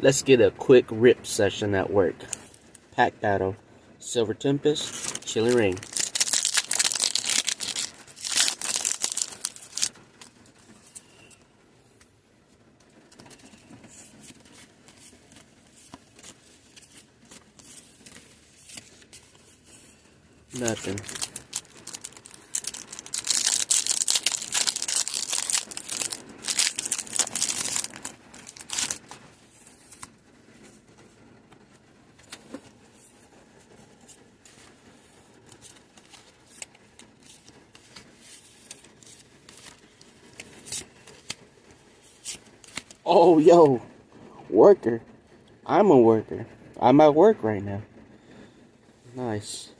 Let's get a quick rip session at work. Pack battle. Silver Tempest, Chilling Ring. Nothing. Oh, yo, worker. I'm a worker. I'm at work right now. Nice.